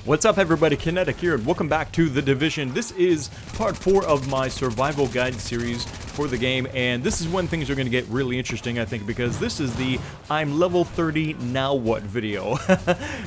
What's up everybody, Kinetic here, and welcome back to The Division. This is part 4 of my survival guide series for the game, and this is when things are going to get really interesting, I think, because this is the I'm level 30, now what video.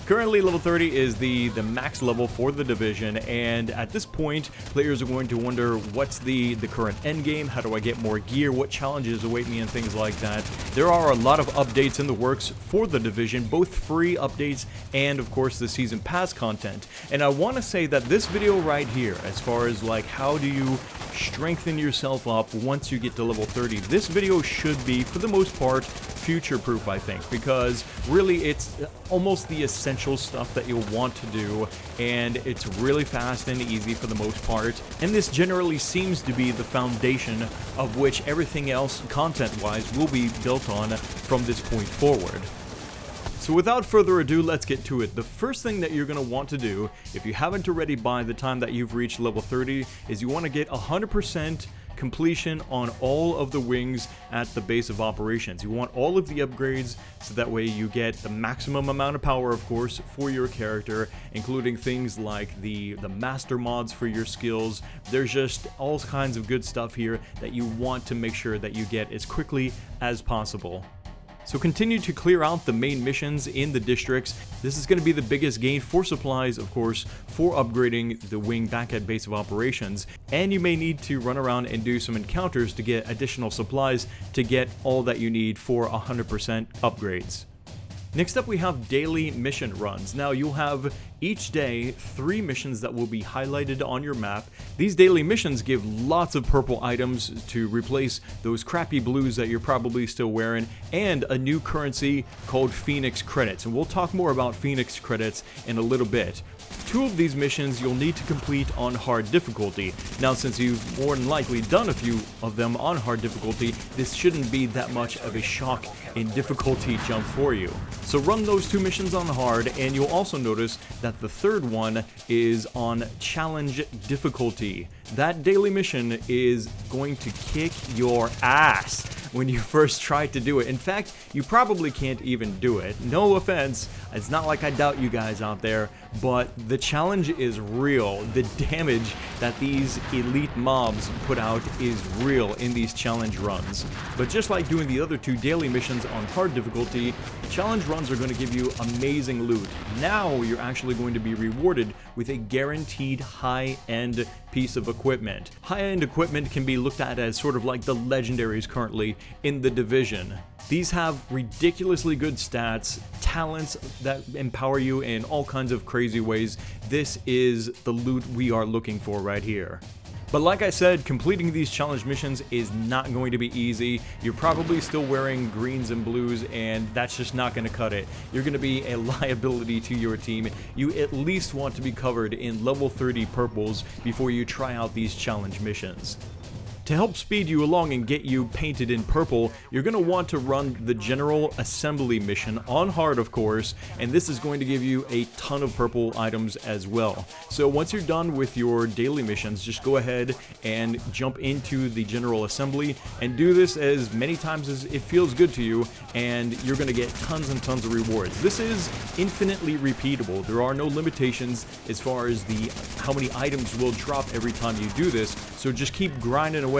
Currently level 30 is the max level for The Division, and at this point, players are going to wonder what's the current end game, how do I get more gear, what challenges await me, and things like that. There are a lot of updates in the works for The Division, both free updates and, of course, the Season Pass content. And I want to say that this video right here, as far as like how do you strengthen yourself up once you get to level 30, this video should be, for the most part, future-proof, I think, because really it's almost the essential stuff that you'll want to do, and it's really fast and easy for the most part, and this generally seems to be the foundation of which everything else, content-wise, will be built on from this point forward. So without further ado, let's get to it. The first thing that you're going to want to do, if you haven't already by the time that you've reached level 30, is you want to get 100% completion on all of the wings at the base of operations. You want all of the upgrades so that way you get the maximum amount of power, of course, for your character, including things like the master mods for your skills. There's just all kinds of good stuff here that you want to make sure that you get as quickly as possible. So continue to clear out the main missions in the districts. This is going to be the biggest gain for supplies, of course, for upgrading the wing back at base of operations. And you may need to run around and do some encounters to get additional supplies to get all that you need for 100% upgrades. Next up, we have daily mission runs. Now, you'll have each day 3 missions that will be highlighted on your map. These daily missions give lots of purple items to replace those crappy blues that you're probably still wearing, and a new currency called Phoenix credits. And we'll talk more about Phoenix credits in a little bit. 2 of these missions you'll need to complete on hard difficulty. Now, since you've more than likely done a few of them on hard difficulty, this shouldn't be that much of a shock in difficulty jump for you. So run those 2 missions on hard, and you'll also notice that the third one is on challenge difficulty. That daily mission is going to kick your ass when you first try to do it. In fact, you probably can't even do it. No offense, it's not like I doubt you guys out there, but the challenge is real. The damage that these elite mobs put out is real in these challenge runs. But just like doing the other 2 daily missions on hard difficulty, challenge runs are going to give you amazing loot. Now you're actually going to be rewarded with a guaranteed high-end piece of equipment. High-end equipment can be looked at as sort of like the legendaries currently in the Division. These have ridiculously good stats, talents that empower you in all kinds of crazy ways. This is the loot we are looking for right here. But like I said, completing these challenge missions is not going to be easy. You're probably still wearing greens and blues, and that's just not going to cut it. You're going to be a liability to your team. You at least want to be covered in level 30 purples before you try out these challenge missions. To help speed you along and get you painted in purple, you're going to want to run the General Assembly mission on hard, of course, and this is going to give you a ton of purple items as well. So once you're done with your daily missions, just go ahead and jump into the General Assembly and do this as many times as it feels good to you, and you're going to get tons and tons of rewards. This is infinitely repeatable. There are no limitations as far as how many items will drop every time you do this, so just keep grinding away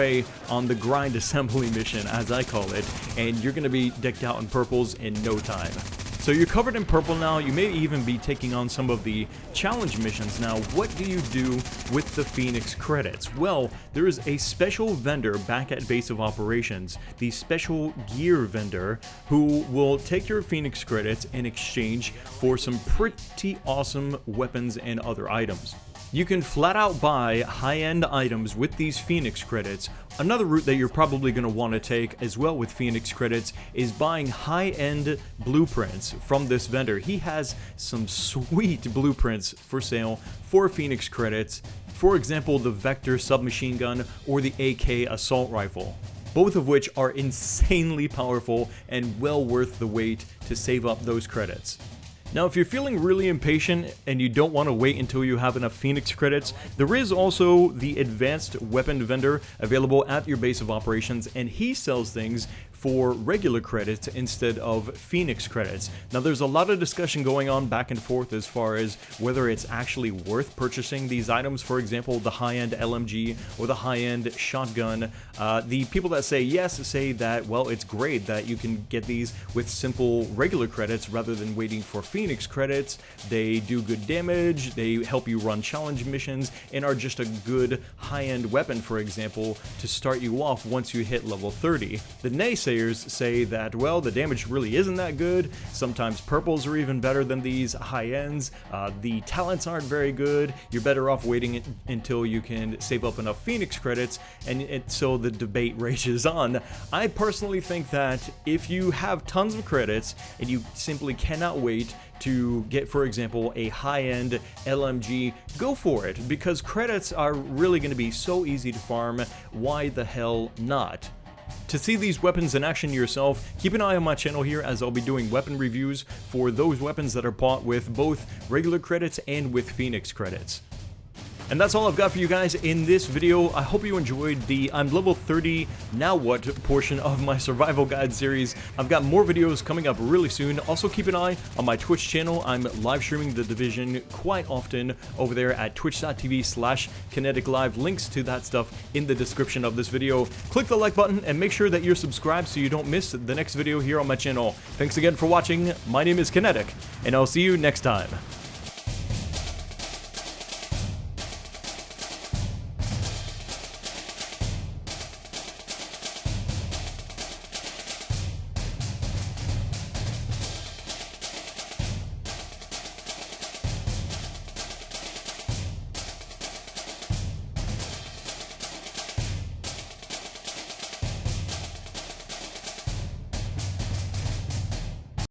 on the grind assembly mission, as I call it, and you're going to be decked out in purples in no time. So you're covered in purple now. You may even be taking on some of the challenge missions. Now, what do you do with the Phoenix credits? Well, there is a special vendor back at base of operations, the special gear vendor, who will take your Phoenix credits in exchange for some pretty awesome weapons and other items. You can flat out buy high-end items with these Phoenix credits. Another route that you're probably going to want to take as well with Phoenix credits is buying high-end blueprints from this vendor. He has some sweet blueprints for sale for Phoenix credits. For example, the Vector submachine gun or the AK assault rifle, both of which are insanely powerful and well worth the wait to save up those credits. Now, if you're feeling really impatient and you don't want to wait until you have enough Phoenix credits, there is also the advanced weapon vendor available at your base of operations, and he sells things for regular credits instead of Phoenix credits. Now there's a lot of discussion going on back and forth as far as whether it's actually worth purchasing these items, for example the high-end LMG or the high-end shotgun. The people that say yes say that, well, it's great that you can get these with simple regular credits rather than waiting for Phoenix credits. They do good damage, they help you run challenge missions, and are just a good high-end weapon, for example, to start you off once you hit level 30. The naysayers say that, well, the damage really isn't that good, sometimes purples are even better than these high ends, the talents aren't very good, you're better off waiting until you can save up enough Phoenix credits, and so the debate rages on. I personally think that if you have tons of credits and you simply cannot wait to get, for example, a high-end LMG, go for it, because credits are really going to be so easy to farm. Why the hell not? To see these weapons in action yourself, keep an eye on my channel here, as I'll be doing weapon reviews for those weapons that are bought with both regular credits and with Phoenix credits. And that's all I've got for you guys in this video. I hope you enjoyed the I'm level 30, now what portion of my survival guide series. I've got more videos coming up really soon. Also keep an eye on my Twitch channel. I'm live streaming The Division quite often over there at twitch.tv/Kinetic Live. Links to that stuff in the description of this video. Click the like button and make sure that you're subscribed so you don't miss the next video here on my channel. Thanks again for watching. My name is Kinetic, and I'll see you next time.